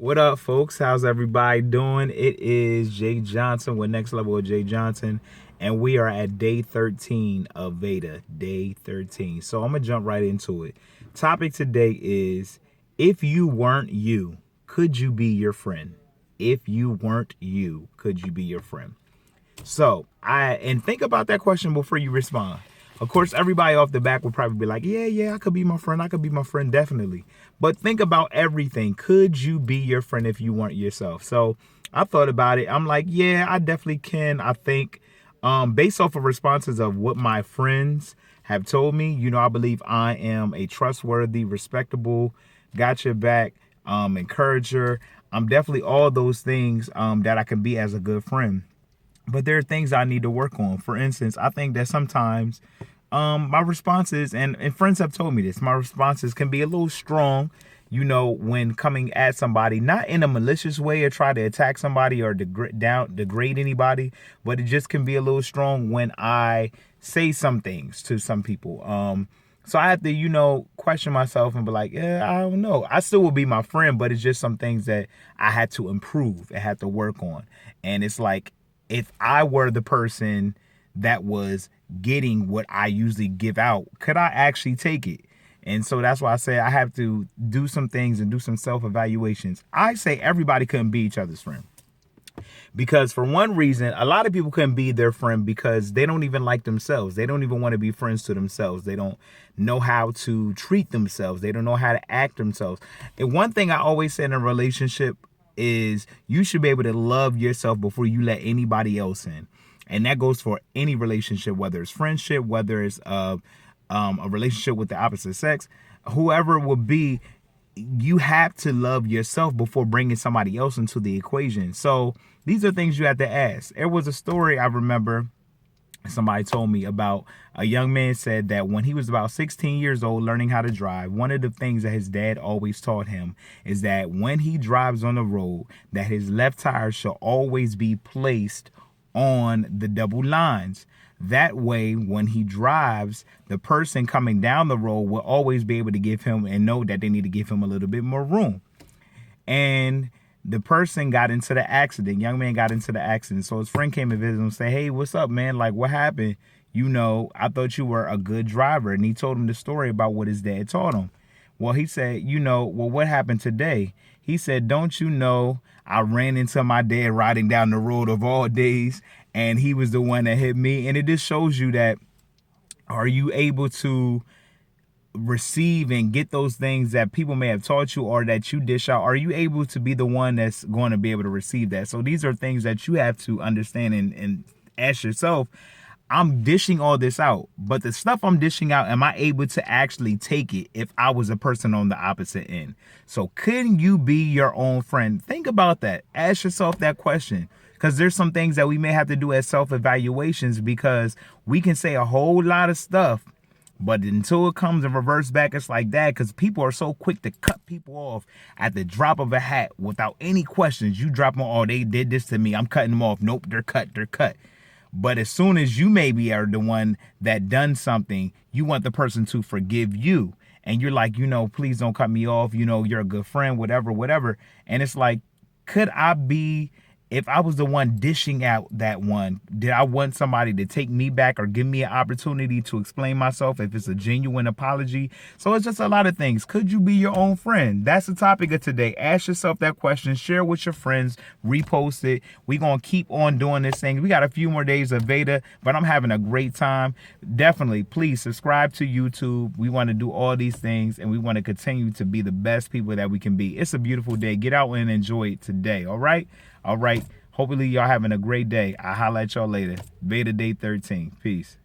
What up, folks? How's everybody doing? It is J.Johnson with Next Level of J.Johnson, and we are at day 13 of Veda, day 13. So I'm going to jump right into it. Topic today is, if you weren't you, could you be your friend? If you weren't you, could you be your friend? And think about that question before you respond. Of course, everybody off the back would probably be like, yeah, I could be my friend. I could be my friend, definitely. But think about everything. Could you be your friend if you weren't yourself? So I thought about it. I'm like, yeah, I definitely can. I think based off of responses of what my friends have told me, I believe I am a trustworthy, respectable, got your back, encourager. I'm definitely all those things that I can be as a good friend. But there are things I need to work on. For instance, I think that sometimes my responses, and friends have told me this, my responses can be a little strong, when coming at somebody, not in a malicious way or try to attack somebody or degrade anybody, but it just can be a little strong when I say some things to some people. So I have to, question myself and be like, yeah, I don't know. I still will be my friend, but it's just some things that I had to improve. I had to work on. And it's like, if I were the person that was getting what I usually give out, could I actually take it? And so that's why I say I have to do some things and do some self-evaluations. I say everybody couldn't be each other's friend. Because for one reason, a lot of people couldn't be their friend because they don't even like themselves. They don't even want to be friends to themselves. They don't know how to treat themselves. They don't know how to act themselves. And one thing I always say in a relationship is you should be able to love yourself before you let anybody else in. And that goes for any relationship, whether it's friendship, whether it's a relationship with the opposite sex, whoever it will be. You have to love yourself before bringing somebody else into the equation. So these are things you have to ask. There was a story I remember somebody told me about. A young man said that when he was about 16 years old learning how to drive, one of the things that his dad always taught him is that when he drives on the road, that his left tire should always be placed on the double lines. That way, when he drives, the person coming down the road will always be able to give him and know that they need to give him a little bit more room. And the person got into the accident. Young man got into the accident. So his friend came and visited him and said, hey, what's up, man? Like, what happened? I thought you were a good driver. And he told him the story about what his dad taught him. Well, he said, well, what happened today? He said, don't you know, I ran into my dad riding down the road of all days, and he was the one that hit me. And it just shows you that, are you able to receive and get those things that people may have taught you or that you dish out? Are you able to be the one that's going to be able to receive that? So these are things that you have to understand and ask yourself. I'm dishing all this out, but the stuff I'm dishing out, am I able to actually take it if I was a person on the opposite end? So couldn't you be your own friend? Think about that. Ask yourself that question, because there's some things that we may have to do as self-evaluations, because we can say a whole lot of stuff, but until it comes and reverse back, it's like that, because people are so quick to cut people off at the drop of a hat without any questions. You drop them, oh, they did this to me, I'm cutting them off. Nope, they're cut. But as soon as you maybe are the one that done something, you want the person to forgive you. And you're like, please don't cut me off. You're a good friend, whatever. And it's like, could I be, if I was the one dishing out that one, did I want somebody to take me back or give me an opportunity to explain myself if it's a genuine apology? So it's just a lot of things. Could you be your own friend? That's the topic of today. Ask yourself that question. Share with your friends. Repost it. We're going to keep on doing this thing. We got a few more days of Veda, but I'm having a great time. Definitely, please subscribe to YouTube. We want to do all these things, and we want to continue to be the best people that we can be. It's a beautiful day. Get out and enjoy it today, all right? All right. Hopefully y'all having a great day. I'll holla at y'all later. Veda day 13. Peace.